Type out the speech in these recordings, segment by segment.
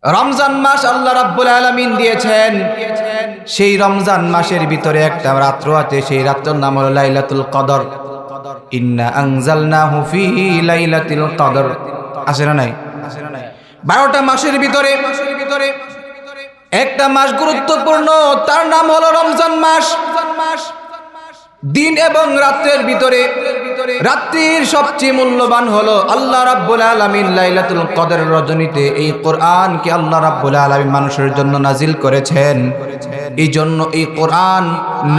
রমজান মাস আল্লাহ রাব্বুল আলামিন দিয়েছেন। সেই রমজান মাসের ভিতরে একটা রাত্র আছে, সেই রাত্রের নাম হলো লাইলাতুল কদর। ইন্না আনজালনাহু ফি লাইলাতুল কদর। আছে না নাই? 12টা মাসের ভিতরে একটা মাস গুরুত্বপূর্ণ, তার নাম হলো রমজান মাস। দিন এবং রাতের ভিতরে রাত্রির সবচেয়ে মূল্যবান হলো আল্লাহ রাব্বুল আলামিন লাইলাতুল কদর রজনীতে এই কোরআনকে আল্লাহ রাব্বুল আলামিন মানুষের জন্য নাজিল করেছেন। এই জন্য এই কোরআন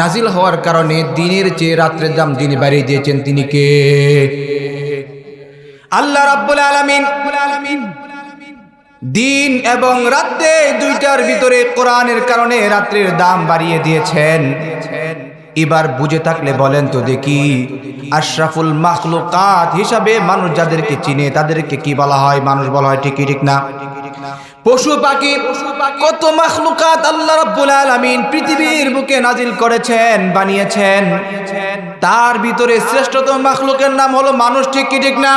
নাজিল হওয়ার কারণে দিনের চেয়ে রাত্রের দাম যিনি বাড়িয়ে দিয়েছেন তিনি কে? আল্লাহ রাব্বুল আলামিন দিন এবং রাতে দুইটার ভিতরে কোরআনের কারণে রাত্রির দাম বাড়িয়ে দিয়েছেন। এবার বুঝে থাকলে বলেন তো দেখি, আশরাফুল মাখলুকাত হিসাবে মানুষ যাদেরকে চিনে তাদেরকে কি বলা হয়? মানুষ বলা হয়, ঠিক না? পশু পাখি কত মাখলুকাত আল্লাহ রাব্বুল আলামিন পৃথিবীর বুকে নাজিল করেছেন, বানিয়েছেন। তার ভিতরে শ্রেষ্ঠতম মাখলুকের নাম হলো মানুষ, ঠিক না?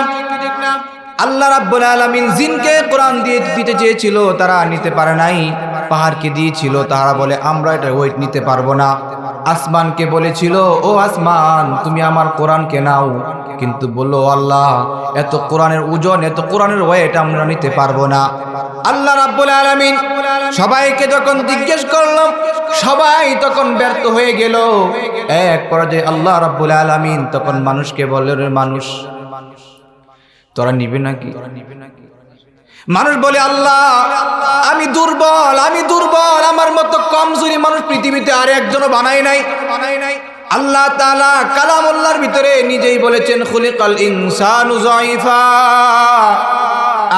আল্লাহ রাব্বুল আলামিন জিনকে কোরআন দিয়ে দিতে চেয়েছিল, তারা নিতে পারে নাই। পাহাড়কে দিয়েছিল, তারা বলে আমরা এটা ওয়েট নিতে পারবো না। আসমানকে বলেছিল, ও আসমান তুমি আমার কোরআনকে নাও, কিন্তু বললো আল্লাহ এত কোরআনের ওজন, এত কোরআনের ওয়েট আমরা নিতে পারবো না। আল্লাহ রাব্বুল আলামিন সবাইকে যখন জিজ্ঞেস করলাম, সবাই তখন ব্যর্থ হয়ে গেল। এক পর্যায়ে আল্লাহ রাব্বুল আলামিন তখন মানুষকে বললেন, মানুষ তোরা নিবে নাকি? মানুষ বলে, আল্লাহ আমি দুর্বল, আমার মতো কমজোরি মানুষ পৃথিবীতে আর একজনও বানাই নাই। আল্লাহ তাআলা কালামুল্লাহর ভিতরে নিজেই বলেছেন, খুলিকাল ইনসানু যায়িফা,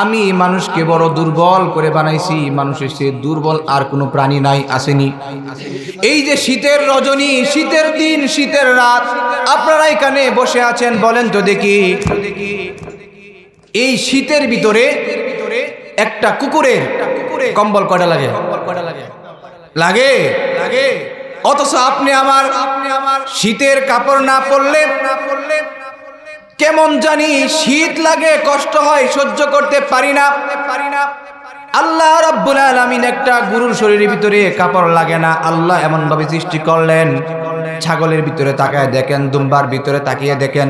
আমি মানুষকে বড় দুর্বল করে বানাইছি। মানুষের চেয়ে দুর্বল আর কোনো প্রাণী নাই, আসেনি? এই যে শীতের রজনী, শীতের দিন, শীতের রাত, আপনারা এখানে বসে আছেন, বলেন তো দেখি এই শীতের ভিতরে একটা কুকুরের কম্বল কয়টা লাগে? লাগে। অথচ আপনি আমার শীতের কাপড় না পরলে কেমন জানি শীত লাগে, কষ্ট হয়, সহ্য করতে পারি না। আল্লাহ রাব্বুল আলামিন একটা গরুর শরীরের ভিতরে কাপড় লাগে না, আল্লাহ এমন ভাবে সৃষ্টি করলেন। ছাগলের ভিতরে তাকায় দেখেন, দুম্বার ভিতরে তাকিয়ে দেখেন,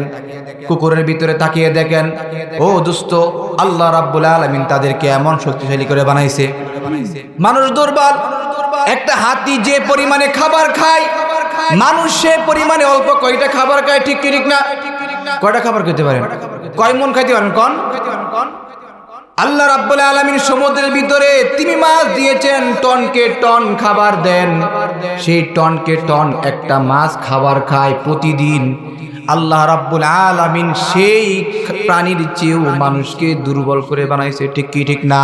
কুকুরের ভিতরে তাকিয়ে দেখেন। ও দোস্ত, আল্লাহ রাব্বুল আলামিন তাদেরকে এমন শক্তিশালী করে বানাইছে। মানুষ দুর্বল। একটা হাতি যে পরিমাণে খাবার খায়, মানুষ সে পরিমাণে অল্প কয়টা খাবার খায়, ঠিক না? কয়টা খাবার খেতে পারেন? কয় মন খাইতে পারেন কোন? আল্লাহ রাব্বুল আলামিন সমুদ্রের ভিতরে তিমি মাছ দিয়েছেন, টনকে টন খাবার দেন। সেই টনকে টন একটা মাছ খাবার খায় প্রতিদিন। আল্লাহ রাব্বুল আলামিন সেই প্রাণীর চেয়েও মানুষকে দুর্বল করে বানাইছে, ঠিক না?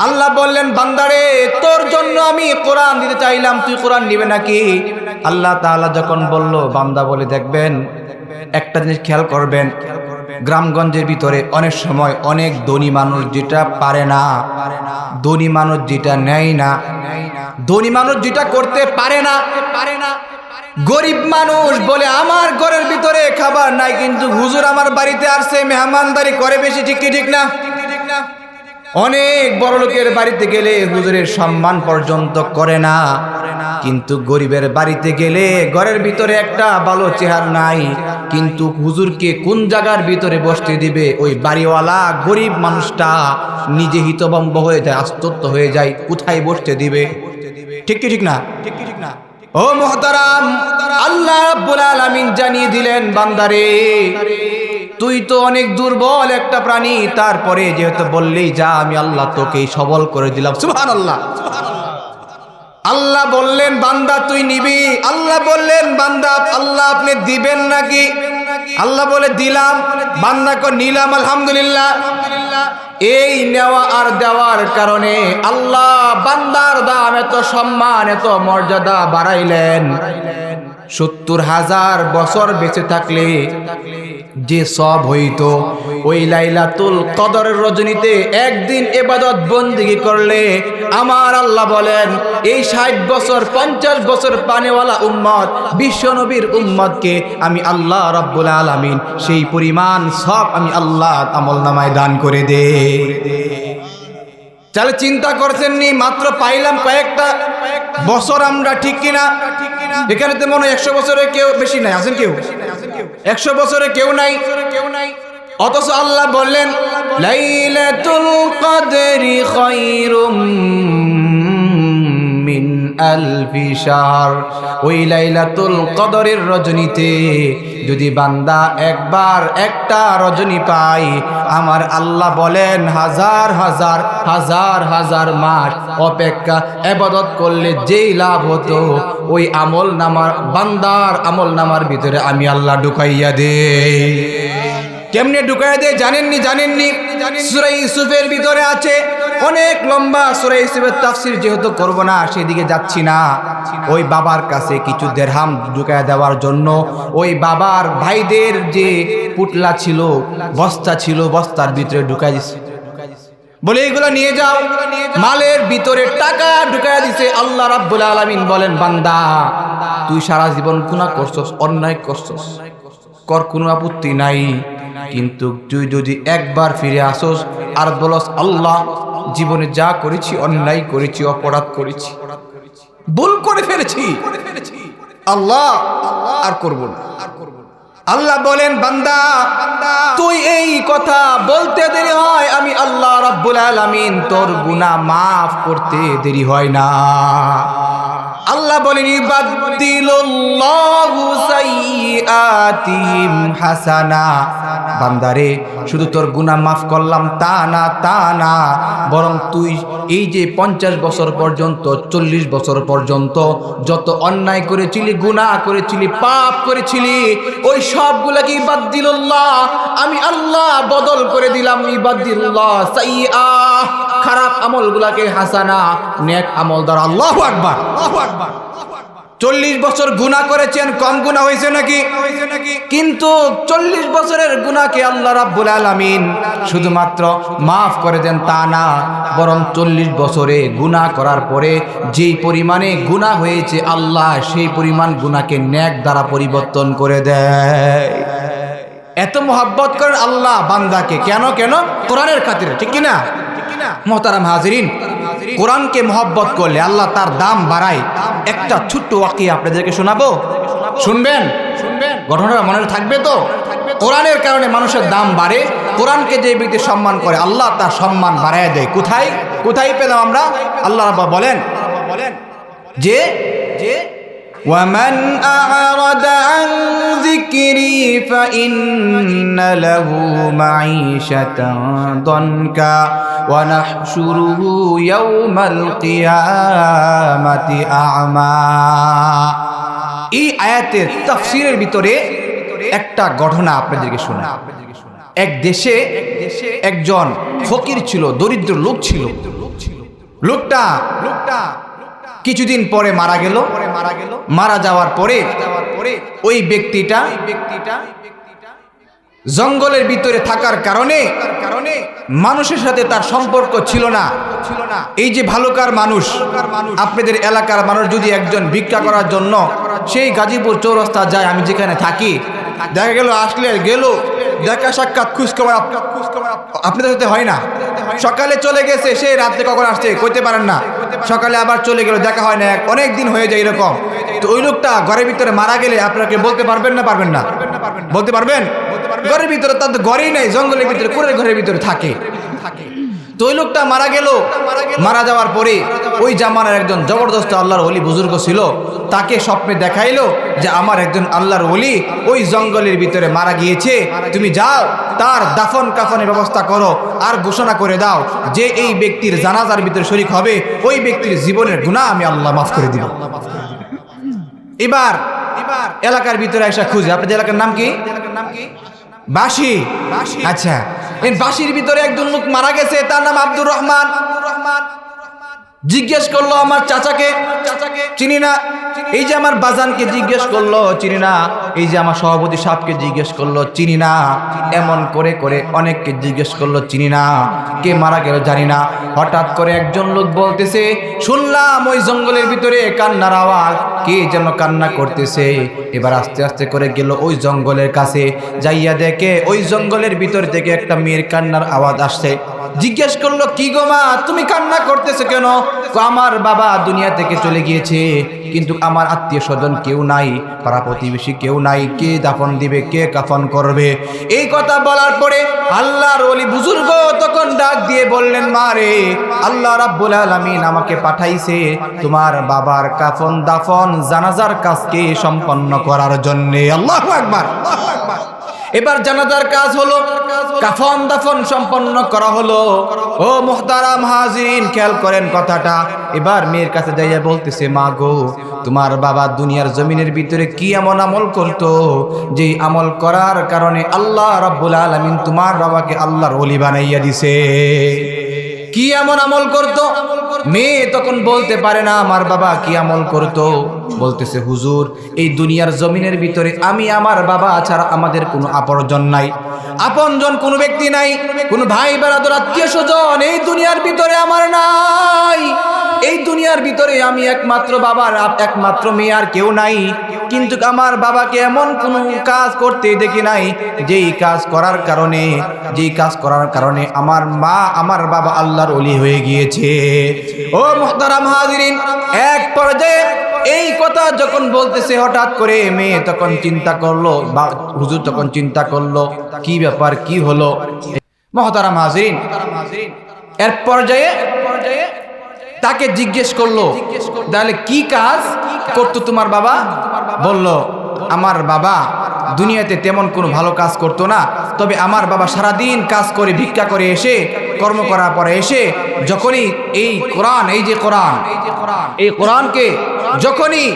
আল্লাহ বললেন, বান্দারে তোর জন্য আমি কোরআন দিতে চাইলাম, তুই কোরআন নিবে নাকি? আল্লাহ তাআলা যখন বলল, বান্দা বলে দেখবেন, একটা জিনিস খেয়াল করবেন, গ্রামগঞ্জের ভিতরে অনেক সময় অনেক ধনী মানুষ যেটা পারে না, ধনী মানুষ যেটা নেয় না, ধনী মানুষ যেটা করতে পারে না, গরিব মানুষ বলে আমার ঘরের ভিতরে খাবার নাই, কিন্তু হুজুর আমার বাড়িতে আসছে, মেহমানদারি করে বেশি, ঠিক না? অনেক বড় লোকের বাড়িতে গেলে হুজুরের সম্মান পর্যন্ত করে না, কিন্তু গরিবের বাড়িতে গেলে ঘরের ভিতরে একটা ভালো চেহারা নাই, কিন্তু হুজুরকে কোন জায়গার ভিতরে বসতে দিবে ওই বাড়িওয়ালা গরিব মানুষটা নিজে হিতভম্ব হয়ে যায়, আশ্চর্য হয়ে যায়, কোথায় বসতে দিবে, ঠিক না? ও মুহতারাম, আল্লাহ রাব্বুল আলামিন জানিয়ে দিলেন, বান্দারে তুই তো অনেক দুর্বল একটা প্রাণী, তারপরে যেহেতু বললেই যা, আমি আল্লাহ তোকে সবল করে দিলাম। সুবহানাল্লাহ। আল্লাহ বললেন, বান্দা তুই নিবি। আল্লাহ বললেন, বান্দা আল্লাহ আপনি দিবেন নাকি? আল্লাহ বলে দিলাম। বান্দা কো নিলাম, আলহামদুলিল্লাহ। এই নেওয়া আর দেওয়ার কারণে আল্লাহ বান্দার দাম, এত সম্মান, এত মর্যাদা বাড়াইলেন। 70,000 বছর বেঁচে থাকলে যে সব হইতো, ওই লাইলাতুল কদরের রজনীতে একদিন ইবাদত বন্দেগী করলে আমার আল্লাহ বলেন এই 60 বছর 50 বছর পানেওয়ালা উম্মত, বিশ্ব নবীর উম্মতকে আমি আল্লাহ রাব্বুল আলামিন সেই পরিমাণ সব আমি আল্লাহ আমলনামায় দান করে দে। তাহলে চিন্তা করছেন নি মাত্র পাইলাম কয়েকটা বছর আমরা, ঠিক কিনা? এখানে তো মনে হয় 100 বছরে কেউ বেশি নাই, আছেন কেউ? 100 বছরে কেউ নাই। অথচ আল্লাহ বললেন লাইলাতুল কদরি খায়রুম মিন আলফি শাহর। ওই লাইলাতুল কদরের রজনীতে যদি বান্দা একবার একটা রজনী পায়, আমার আল্লাহ বলেন হাজার হাজার হাজার হাজার মাস অপেক্ষা ইবাদত করলে যেই লাভ হতো, ওই আমল নামার বান্দার আমল নামার ভিতরে আমি আল্লাহ ঢুকাইয়া দেই। কেমনে ঢুকাইয়া দেয় জানেননি? সূরা ইউসুফের ভিতরে আছে, অনেক লম্বা সূরা ইউসুফের তাফসীর যেহেতু করব না সেদিকে যাচ্ছি না। ওই বাবার কাছে কিছু দিরহাম ঢুকাইয়া দেওয়ার জন্য ওই বাবার ভাইদের যে পুটলা ছিল, বস্তা ছিল, বস্তার ভিতরে ঢুকাই দিছে, বলে এগুলো নিয়ে যাও। মালের ভিতরে টাকা ঢুকাইয়া দিছে। আল্লাহ রাব্বুল আলামিন বলেন বান্দা তুই সারা জীবন গুনাহ করছস, অন্যায় করছস, কর কোনো আপত্তি নাই, কিন্তু তুই যদি একবার ফিরে আসোস আর বলস আল্লাহ জীবনে যা করেছি অন্যায় করেছি, অপরাধ করেছি, ভুল করে ফেলেছি, আল্লাহ আর করব না। আল্লাহ বলেন বান্দা তুই এই কথা বলতে দেরি হয়, আমি আল্লাহ রাব্বুল আলামিন তোর গুনাহ মাফ করতে দেরি হয় না। আল্লাহ বলেন ইবাদদিলুল্লাহু সাইয়্যাতিহিম হাসানা। বান্দারে শুধু তোর গুনাহ মাফ করলাম তা না, বরং তুই এই যে 50 বছর পর্যন্ত 40 বছর পর্যন্ত যত অন্যায় করেছিলি, গুনাহ করেছিলি, পাপ করেছিলি, ওই সবগুলাকে ইবাদদিলুল্লাহ আমি আল্লাহ বদল করে দিলাম। ইবাদদিলুল্লাহ সাইয়্যা, খারাপ আমলগুলাকে হাসানা, নেক আমল দ্বারা। আল্লাহু আকবার, আল্লাহু আকবার। 40 বছর গুনাহ করেছেন, কম গুনাহ হয়েছে নাকি? কিন্তু 40 বছরের গুনাহকে আল্লাহ রাব্বুল আলামিন শুধুমাত্র মাফ করে দেন তা না, বরং 40 বছরে গুনাহ করার পরে যেই পরিমাণে গুনাহ হয়েছে আল্লাহ সেই পরিমাণ গুনাহকে নেক দ্বারা পরিবর্তন করে দেয়। এত মহব্বত করেন আল্লাহ বান্দাকে। কেন? কোরআনের খাতিরে, ঠিক কিনা? মোহতারাম হাজিরিন, কোরআনকে মহব্বত করলে আল্লাহ তার দাম বাড়ায়। একটা ছোট্ট ওয়াকিয়া আপনাদেরকে শোনাবো, শুনবেন? ঘটনাটা মনে থাকবে তো? কোরআনের কারণে মানুষের দাম বাড়ে। কোরআনকে যে ব্যক্তি সম্মান করে আল্লাহ তার সম্মান বাড়ায় দেয়। কোথায় পেলাম আমরা? আল্লাহ রাব্বুল বলেন যে وَمَنْ أَعْرَضَ عَنْ ذِكْرِي فَإِنَّ لَهُ مَعِيشَةً ضَنكًا وَنَحْشُرُهُ يَوْمَ الْقِيَامَةِ أَعْمَى। এই আয়াতের তাফসীরের ভিতরে একটা ঘটনা আপনাদেরকে শোনা। এক দেশে একজন ফকির ছিল, দরিদ্র লোক ছিল। লোকটা কিছুদিন পরে মারা গেল। মারা যাওয়ার পরে ওই ব্যক্তিটা জঙ্গলের ভিতরে থাকার কারণে মানুষের সাথে তার সম্পর্ক ছিল না। এই যে ভালুকার মানুষ, আপনাদের এলাকার মানুষ যদি একজন ভিক্ষা করার জন্য সেই গাজীপুর চৌরাস্তা যায়, আমি যেখানে থাকি, দেখা গেল আসলে গেল দেখা সাক্ষাৎ খোঁজখবর আপনাদের সাথে হয় না। সকালে চলে গেছে, সেই রাত্রে কখন আসছে কইতে পারেন না, সকালে আবার চলে গেল, দেখা হয় না, অনেক দিন হয়ে যায় এরকম। তো ওই লোকটা ঘরের ভিতরে মারা গেলে আপনাকে বলতে পারবেন না? পারবেন না? বলতে পারবেন? ঘরের ভিতরে, তার তো ঘরেই নেই, জঙ্গলের ভিতরে, কুড়ের ঘরের ভিতরে থাকে। তো ওই লোকটা মারা গেল। মারা যাওয়ার পরে ওই জামানার একজন জবরদস্ত আল্লাহর ওলি বুজুর্গ ছিল, তাকে স্বপ্নে দেখাইলো যে আমার একজন আল্লাহর ওলি ওই জঙ্গলের ভিতরে মারা গিয়েছে, তুমি যাও তার দাফন কাফনের ব্যবস্থা করো, আর ঘোষণা করে দাও যে এই ব্যক্তির জানাজার ভিতরে শরীক হবে, ওই ব্যক্তির জীবনের গুনাহ আমি আল্লাহ মাফ করে দিব। এবার এলাকার ভিতরে এসে খুঁজে, আপনাদের এলাকার নাম কি? বাঁশি। আচ্ছা, এই বাঁশির ভিতরে একজন লোক মারা গেছে, তার নাম আব্দুর রহমান। জিজ্ঞেস করলো আমার চাচাকে, চিনি না। এই যে আমার বাজানকে জিজ্ঞেস করলো, চিনি না। এই যে আমার সভাপতি সাহেবকে জিজ্ঞেস করলো, চিনি না। এমন করে করে অনেককে জিজ্ঞেস করলো, চিনি না। কে মারা গেল জানি না। হঠাৎ করে একজন লোক বলতেছে, শুনলাম ওই জঙ্গলের ভিতরে কান্নার আওয়াজ, কে যেন কান্না করতেছে। এবার আস্তে আস্তে করে গেল ওই জঙ্গলের কাছে, যাইয়া দেখে ওই জঙ্গলের ভিতর থেকে একটা মেয়ের কান্নার আওয়াজ আসছে। জিজ্ঞেস করলো, কি গো মা, তুমি কান্না করতেছো কেন? আমার বাবা দুনিয়া থেকে চলে গিয়েছে, কিন্তু আমার আত্মীয় স্বজন কেউ নাই, পাড়া প্রতিবেশী কেউ নাই, কে দাফন দিবে, কে কাফন করবে? এই কথা বলার পরে আল্লাহর ওলি বুজুর্গ তখন ডাক দিয়ে বললেন, মা রে, আল্লাহ রাব্বুল আলামিন আমাকে পাঠাইছে তোমার বাবার কাফন দাফন জানাজার কাজকে সম্পন্ন করার জন্য। আল্লাহু আকবার। এবার জানাজার কাজ হলো, কাফন দাফন সম্পন্ন করা হলো। ও মুহতারাম হাজিরিন, খেয়াল করেন কথাটা। এবার মেয়ের কাছে যাইয়া বলতেছে, মা গো, তোমার বাবা দুনিয়ার জমিনের ভিতরে কি এমন আমল করতো যে আমল করার কারণে আল্লাহ রাব্বুল আলামিন তোমার বাবাকে আল্লাহর ওলি বানাইয়া দিছে? কি এমন আমল করতো? মেয়ে তখন বলতে পারে না আমার বাবা কি আমল করতো। বলতেছে, হুজুর, এই দুনিয়ার জমিনের ভিতরে আমি আমার বাবা ছাড়া আমাদের কোনো আপনজন নাই, আপনজন কোনো ব্যক্তি নাই, কোনো ভাই বেড়াদর আত্মীয় স্বজন এই দুনিয়ার ভিতরে আমার নাই। এই দুনিয়ার ভিতরে আমি একমাত্র বাবার একমাত্র মেয়ে, আর কেউ নাই। কিন্তু আমার বাবাকে এমন কোনো কাজ করতে দেখি নাই যেই কাজ করার কারণে আমার মা আমার বাবা আল্লাহর ওলি হয়ে গিয়েছে। ও মুহতারাম হাজিরিন, এক পর্যায়ে এই কথা যখন বলতেছে, হঠাৎ করে মেয়ে তখন চিন্তা করলো, বা হুজুর তখন চিন্তা করলো, কি ব্যাপার, কি হলো? মুহতারাম হাজিরিন, এর পর্যায়ে তাকে জিজ্ঞেস করলো, তাহলে কি কাজ করতো তোমার বাবা? বলল, আমার বাবা দুনিয়াতে তেমন কোনো ভালো কাজ করতো না, তবে আমার বাবা সারাদিন কাজ করে ভিক্ষা করে এসে, কর্ম করার পরে এসে যখনই এই কোরআন, এই কোরআনকে যখনই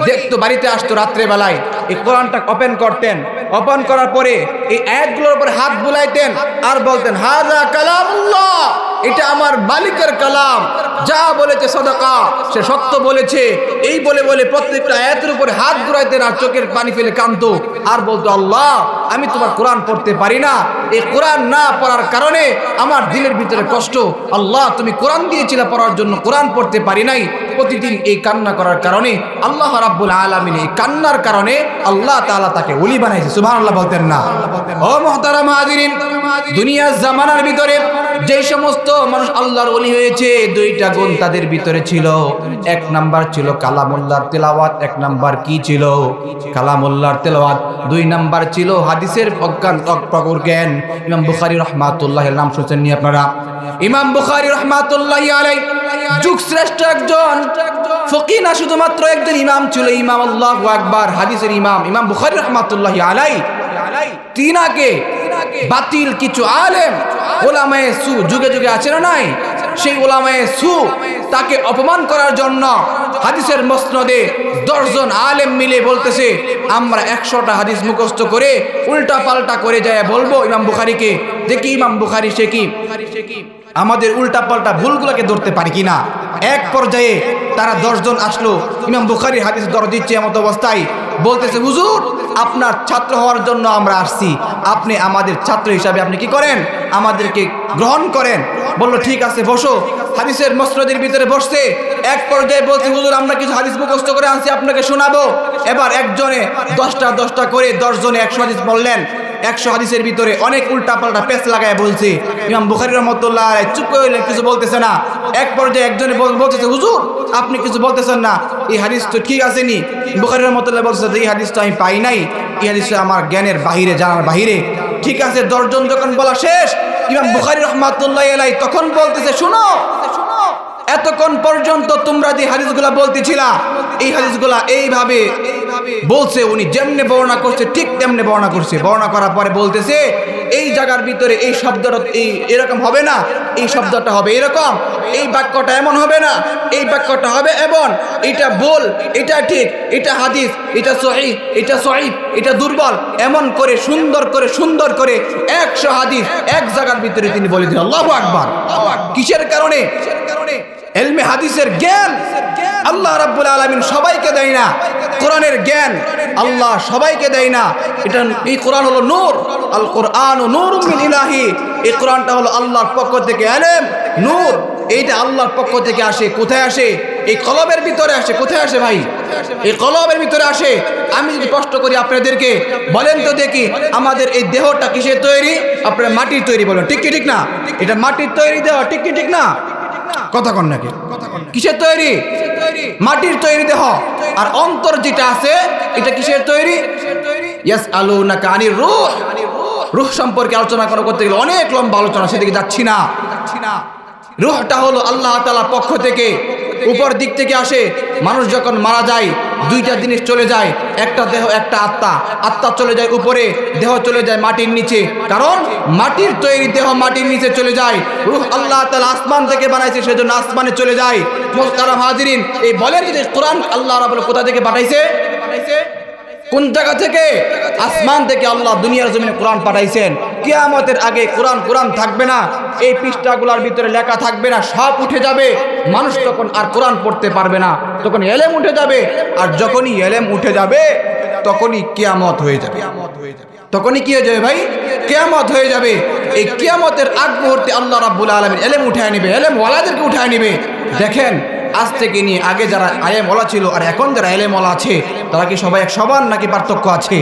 দেখতো, বাড়িতে আসতো রাত্রে বেলায়, এই কোরআনটা ওপেন করতেন, ওপেন করার পরে এই আয়াতগুলোর উপর হাত বুলাইতেন আর বলতেন, হাযা কালামুল্লাহ, এটা আমার মালিকের কালাম, যা বলেছে সাদাকা, সে সত্য বলেছে। এই বলে বলে প্রত্যেকটা আয়াতের উপরে হাত ঘুরাইতেন আর চোখের পানি ফেলে কাঁদতো আর বলতো, আল্লাহ, আমি তোমার কোরআন পড়তে পারি না, এই কোরআন না পড়ার কারণে আমার দিলের ভিতরে কষ্ট, আল্লাহ তুমি কোরআন দিয়েছিলে পড়ার জন্য, কোরআন পড়তে পারি নাই। প্রতিদিন এই কান্না করার কারণে আল্লাহ রাব্বুল আলামিন এই কান্নার কারণে আল্লাহ তাআলা তাকে ওলি বানাইছে। সুবহানাল্লাহ বলতেন না? ও মুহতারাম হাজিরিন, দুনিয়ার জামানার ভিতরে যেই সমস্ত মানুষ আল্লাহর ওলি হয়েছে, দুইটা গুণ তাদের ভিতরে ছিল। এক নাম্বার ছিল কালামুল্লাহর তেলাওয়াত, এক নাম্বার কি ছিল? কালামুল্লাহর তেলাওয়াত। দুই নাম্বার ছিল হাদিসের প্রজ্ঞান জ্ঞান। ইমাম বুখারী রাহমাতুল্লাহির নাম শুনছেন নি আপনারা? ইমাম বুখারী রাহমাতুল্লাহি আলাইহি যুগ শ্রেষ্ঠ একজন ফকিহ না, শুধুমাত্র একজন ইমাম ছিল, ইমাম, আল্লাহু আকবার, হাদিসের ইমাম। ইমাম বুখারী রাহমাতুল্লাহি আলাইহি তিনাকে বাতিল কিছু আলেম ওলামায়ে সু যুগে যুগে আছে না নাই, সেই ওলামায়ে সু তাকে অপমান করার জন্য হাদিসের মসনদে 10 জন আলেম মিলে বলতেছে, আমরা 100টা হাদিস মুখস্থ করে উল্টা পাল্টা করে যায় বলবো ইমাম বুখারীকে, দেখি ইমাম বুখারী সে কি আমাদের উল্টা পাল্টা ভুলগুলোকে ধরতে পারি কিনা। এক পর্যায়ে তারা 10 জন আসলো, ইমাম বুখারীর হাদিস দরজ দিচ্ছে এমত অবস্থায়, বলতেছে, হুজুর, আপনার ছাত্র হওয়ার জন্য আমরা আসছি, আপনি আমাদের ছাত্র হিসাবে আপনি কি করেন, আমাদেরকে গ্রহণ করেন। বলল, ঠিক আছে, বসো। হাদিসের মসনদের ভিতরে বসছে। এক পর্যায়ে বলছে, হুজুর, আমরা কিছু হাদিস মুখস্থ করে আনছি, আপনাকে শোনাবো। এবার একজনে 10টা করে 10 জনে 100 হাদিস বললেন। 100 হাদিসের ভিতরে অনেক উল্টা পাল্টা পেচ লাগায় বলছে। ইমাম বুখারী রাহমাতুল্লাহ আলাইহি চুপ করে রইলেন, কিছু বলতেছে না। এক পর্যায়ে একজনে বলতেছে, হুজুর, আপনি কিছু বলতেছেন না, এই হাদিস তো ঠিক আছে নি? বুখারী রাহমাতুল্লাহ বলতেছে, এই হাদিস তো আমি পাই নাই, এই হাদিস আমার জ্ঞানের বাহিরে, জানার বাহিরে। ঠিক আছে, 10 জন যখন বলা শেষ, ইমাম বুখারী রাহমাতুল্লাহ আলাইহি তখন বলতেছে, শুনো, এতক্ষণ পর্যন্ত তোমরা যে হাদিসগুলা বলতেছিলা, এই হাদিসগুলা এইভাবে বলছে, উনি যেমনে বর্ণনা করছে ঠিক তেমনে বর্ণনা করছে। বর্ণনা করার পরে বলতেছে, এই জায়গার ভিতরে এই শব্দটা এরকম হবে না, এই শব্দটা হবে এরকম, এই বাক্যটা এমন হবে না, এই বাক্যটা হবে এমন, এটা ভুল, এটা ঠিক, এটা হাদিস, এটা সহিহ, এটা সহিহ, এটা দুর্বল, এমন করে সুন্দর করে 100 হাদিস এক জায়গার ভিতরে তিনি বলে দিলেন। আল্লাহু আকবার। কিসের কারণে? ইলমে হাদিসের জ্ঞান আল্লাহ রাব্বুল আলামিন সবাইকে দেয় না। কোরআনের জ্ঞান আল্লাহ সবাইকে দেয় না। এটা, এই কোরআন হলো নূর, আল কোরআনু নূরুম মিন ইলাহি। এই কোরআনটা হলো আল্লাহর পক্ষ থেকে ইলম, নূর। এইটা আল্লাহর পক্ষ থেকে আসে। কোথায় আসে? এই কলবের ভিতরে আসে। কোথায় আসে ভাই? এই কলবের ভিতরে আসে। আমি যদি প্রশ্ন করি আপনাদেরকে, বলেন তো দেখি আমাদের এই দেহটা কিসের তৈরি? আপনারা মাটির তৈরি বলেন, ঠিক কি ঠিক না? এটা মাটির তৈরি দেহ, ঠিক কি ঠিক না? কথা কন নাকি? কিসের তৈরি? মাটির তৈরি দেহ। আর অন্তর যেটা আছে এটা কিসের তৈরি? ইয়াসআলুনাকা আনির রূহ। রূহ সম্পর্কে আলোচনা করতে গেলে অনেক লম্বা আলোচনা, সেদিকে যাচ্ছি না। রূহটা হলো আল্লাহ তাআলার পক্ষ থেকে উপর দিক থেকে আসে। মানুষ যখন মারা যায় দুইটা জিনিস চলে যায়, একটা দেহ একটা আত্মা। আত্মা চলে যায় উপরে, দেহ চলে যায় মাটির নিচে। কারণ মাটির তৈরি দেহ মাটির নিচে চলে যায়। রূহ আল্লাহ তাআলা আসমান থেকে বানাইছে, সেজন্য আসমানে চলে যায়। মুহতারাম হাজিরিন, এই বলেন যে কোরআন আল্লাহ রাব্বুল কোথা থেকে পাঠাইছে? কোন জায়গা থেকে? আসমান থেকে আল্লাহ দুনিয়ার জমিনে কোরআন পাঠাইছেন। কিয়ামতের আগে কোরআন থাকবে না, এই পৃষ্ঠাগুলোর ভিতরে লেখা থাকবে না, সব উঠে যাবে। মানুষ তখন আর কোরআন পড়তে পারবে না, তখন এলেম উঠে যাবে। আর যখনই এলেম উঠে যাবে তখনই কিয়ামত হয়ে যাবে। তখনই কি হয়ে যাবে ভাই? কিয়ামত হয়ে যাবে। এই কিয়ামতের আগ মুহূর্তে আল্লাহ রাব্বুল আলামিন এলেম উঠায় নেবে, এলেম ওয়ালাদেরকে উঠায় নেবে। দেখেন আজ থেকে নিয়ে আগে যারা আলেম ওয়ালা ছিল আর এখন যারা এলেম ওয়ালা আছে, তারা কি সবাই এক সমান নাকি পার্থক্য আছে?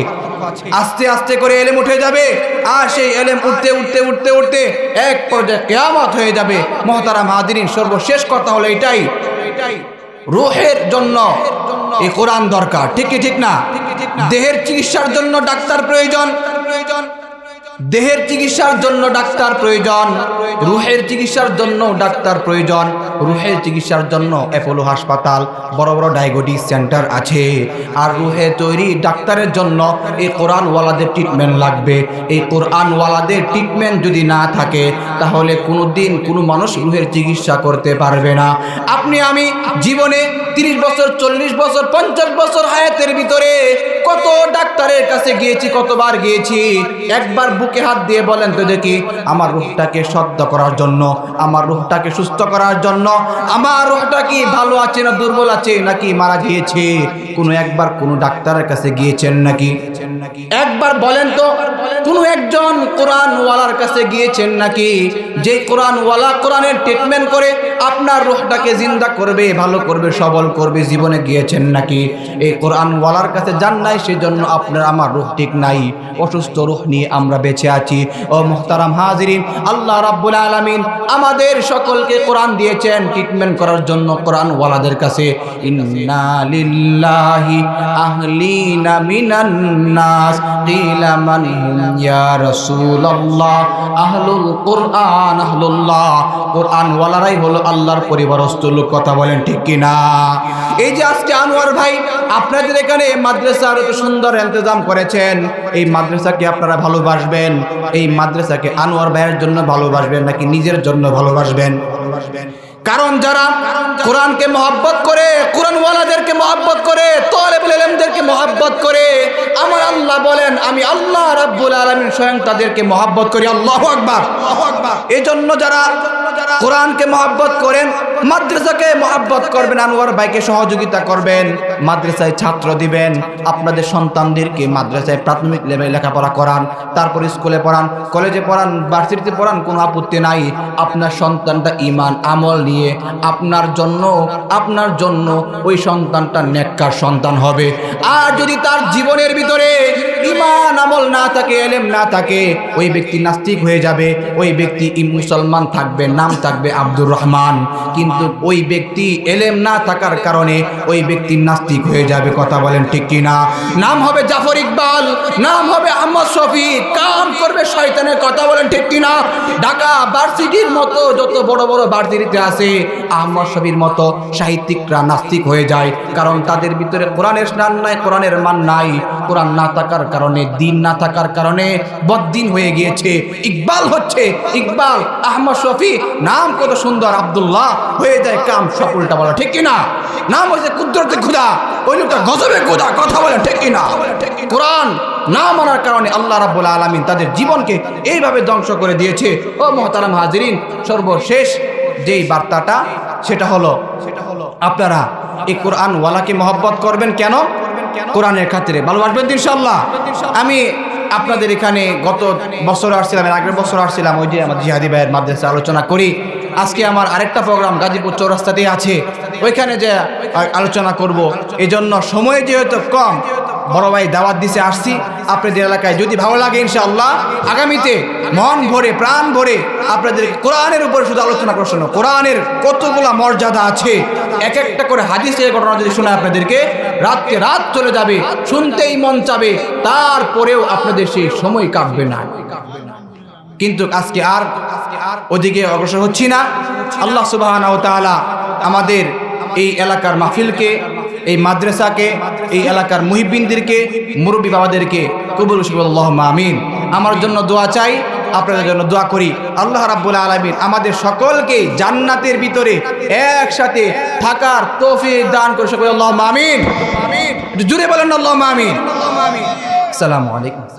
আস্তে আস্তে করে এলেম উঠে যাবে। আর সেই এলেম উঠতে উঠতে উঠতে উঠতে এক পর্যায়ে কিয়ামত হয়ে যাবে। মুহতারাম হাজিরিন, সর্বশেষ কথা হলো এটাই, রূহের জন্য এই কোরআন দরকার, ঠিক কি ঠিক না? দেহের চিকিৎসার জন্য ডাক্তার প্রয়োজন, দেহের চিকিৎসার জন্য ডাক্তার প্রয়োজন, রুহের চিকিৎসার জন্য ডাক্তার প্রয়োজন। রুহের চিকিৎসার জন্য অ্যাপোলো হাসপাতাল, বড় বড় ডায়াবেটিস সেন্টার আছে। আর রুহে তৈরি ডাক্তারের জন্য এই কোরআনওয়ালাদের ট্রিটমেন্ট লাগবে। এই কোরআনওয়ালাদের ট্রিটমেন্ট যদি না থাকে তাহলে কোনো দিন কোনো মানুষ রুহের চিকিৎসা করতে পারবে না। আপনি আমি জীবনে 30 বছর 40 বছর 50 বছর হায়াতের ভিতরে কত ডাক্তারের কাছে গিয়েছি, কতবার গিয়েছি। একবার বুকে হাত দিয়ে বলেন তো দেখি, আমার রূহটাকে শুদ্ধ করার জন্য, আমার রূহটাকে সুস্থ করার জন্য, আমার রূহটা কি ভালো আছে না দুর্বল আছে নাকি মারা গিয়েছে, একবার কোনো ডাক্তারের কাছে গিয়েছেন নাকি? একবার বলেন তো কোনো একজন কোরআনওয়ালার কাছে গিয়েছেন নাকি? যে কোরআনওয়ালা কোরআনের ট্রিটমেন্ট করে আপনার রূহটাকে জিন্দা করবে, ভালো করবে, সবল করবে, জীবনে গিয়েছেন নাকি? এই কোরআনওয়ালার কাছে যান নাই, সেজন্য আপনার আমার রূহ ঠিক নাই, অসুস্থ রূহ নিয়ে আমরা বেঁচে আছি। ও মুহতারাম হাজিরিন, আল্লাহ রাব্বুল আলামিন আমাদের সকলকে কোরআন দিয়েছেন ট্রিটমেন্ট করার জন্য কোরআনওয়ালাদের কাছে। ইন্না লিল্লাহি আহলিনা মিনান নাস কিলা মান হুম ইয়া রাসূলুল্লাহ আহলুল কোরআন আহলুল্লাহ। কোরআনওয়ালারাই হলো আল্লাহর পরিবারস্থ লোক। কথা বলেন ঠিক কি না? এই যে আজকে আনোয়ার ভাই আপনাদের এখানে মাদ্রাসার এত সুন্দর ইন্তজাম করেছেন, এই মাদ্রাসাকে আপনারা ভালোবাসবেন? এই মাদ্রাসাকে আনোয়ার ভাইয়ের জন্য ভালোবাসবেন নাকি নিজের জন্য ভালোবাসবেন? কারণ যারা কোরআনকে মহব্বত করে, কোরআনওয়ালাদেরকে মহব্বত করে, তালেবুল ইলমদেরকে মহব্বত করে, আমার আল্লাহ বলেন আমি আল্লাহ রাব্বুল আলামিন স্বয়ং তাদেরকে মহব্বত করি। আল্লাহু আকবার। এজন্য যারা কোরআনকে মহব্বত করেন, মাদ্রাসাকে মহব্বত করবেন, আনোয়ার ভাইকে সহযোগিতা করবেন, মাদ্রাসায় ছাত্র দিবেন, আপনাদের সন্তানদেরকে মাদ্রাসায় প্রাথমিক লেভেলে লেখাপড়া করান, তারপর স্কুলে পড়ান, কলেজে পড়ান, ভার্সিটিতে পড়ান, কোনো আপত্তি নাই। আপনার সন্তানটা ঈমান আমল নিয়ে আপনার জন্য ওই সন্তানটা নেককার সন্তান হবে। আর যদি তার জীবনের ভিতরে ঈমান আমল না থাকে, ইলম না থাকে, ওই ব্যক্তি নাস্তিক হয়ে যাবে। ওই ব্যক্তি মুসলমান থাকবে, নাম থাকবে আব্দুর রহমান, কিন্তু ওই ব্যক্তি ইলম না থাকার কারণে ওই ব্যক্তি নাস্তিক হয়ে যাবে। কথা বলেন ঠিক কি না? নাম হবে জাফর ইকবাল, নাম হবে আহমদ শফি, কাম করবে শয়তানের। কথা বলেন ঠিক কি না? ঢাকা ভার্সিটির মতো যত বড় বড় ভার্সিটিতে আছে, আহমদ শফির মতো সাহিত্যিকরা নাস্তিক হয়ে যায়। কারণ তাদের ভিতরে কোরআনের স্নান নাই, কোরআনের মান নাই। কোরআন না থাকার কারণে, দিন না থাকার কারণে বদ্দিন হয়ে গিয়েছে। ইকবাল হচ্ছে ইকবাল, আহমদ শফি নাম কত সুন্দর, আব্দুল্লাহ হয়ে যায় কাম সব উল্টা বলা। ঠিক কিনা? নাম হয়েছে কুদরতে খুদা, ওই লোকটা গজবে খুদা। কথা বলে ঠিক কিনা? কোরআন না মানার কারণে আল্লাহ রাব্বুল আলামিন তাদের জীবনকে এইভাবে ধ্বংস করে দিয়েছে। ও মুহতারাম হাজিরিন, সর্বশেষ যেই বার্তাটা সেটা হলো আপনারা এই কোরআনওয়ালাকে মহব্বত করবেন। কেন? কোরআনের খাতিরে ভালোবাসবেন ইনশাআল্লাহ। আমি আপনাদের এখানে গত বছর আসছিলাম, এর আগের বছর আসছিলাম, ওই যে আমার জিহাদি ভাইয়ের মাদ্রাসা আলোচনা করি। আজকে আমার আরেকটা প্রোগ্রাম গাজীপুর চৌরাস্তাতে আছে, ওইখানে যে আলোচনা করব। এই জন্য সময় যেহেতু কম, বড় ভাই দাওয়াত দিতে আসছি আপনাদের এলাকায়। যদি ভালো লাগে ইনশাআল্লাহ আগামীতে মন ভরে প্রাণ ভরে আপনাদের কোরআনের উপর শুধু আলোচনা করছেন। কোরআনের কতগুলা মর্যাদা আছে, এক একটা করে হাদিসের ঘটনা যদি শোনা আপনাদেরকে রাতকে রাত চলে যাবে, শুনতেই মন চাবে, তারপরেও আপনাদের সেই সময় কাটবে না। কিন্তু আজকে আর ওদিকে অগ্রসর হচ্ছি না। আল্লাহ সুবহানাহু ওয়া তাআলা আমাদের এই এলাকার মাহফিলকে, এই মাদ্রাসাকে, এই এলাকার মুহিব্বিনদেরকে, মুরব্বী বাবাদেরকে কবুল করুন, আল্লাহুম্মা আমিন। আমার জন্য দোয়া চাই, আপনাদের জন্য দোয়া করি। আল্লাহ রাব্বুল আলামিন আমাদের সকলকে জান্নাতের ভিতরে একসাথে থাকার তৌফিক দান করে, সকলে আল্লাহুম্মা আমিন। জুড়ে বলেন আল্লাহুম্মা আমিন। আসসালামু আলাইকুম।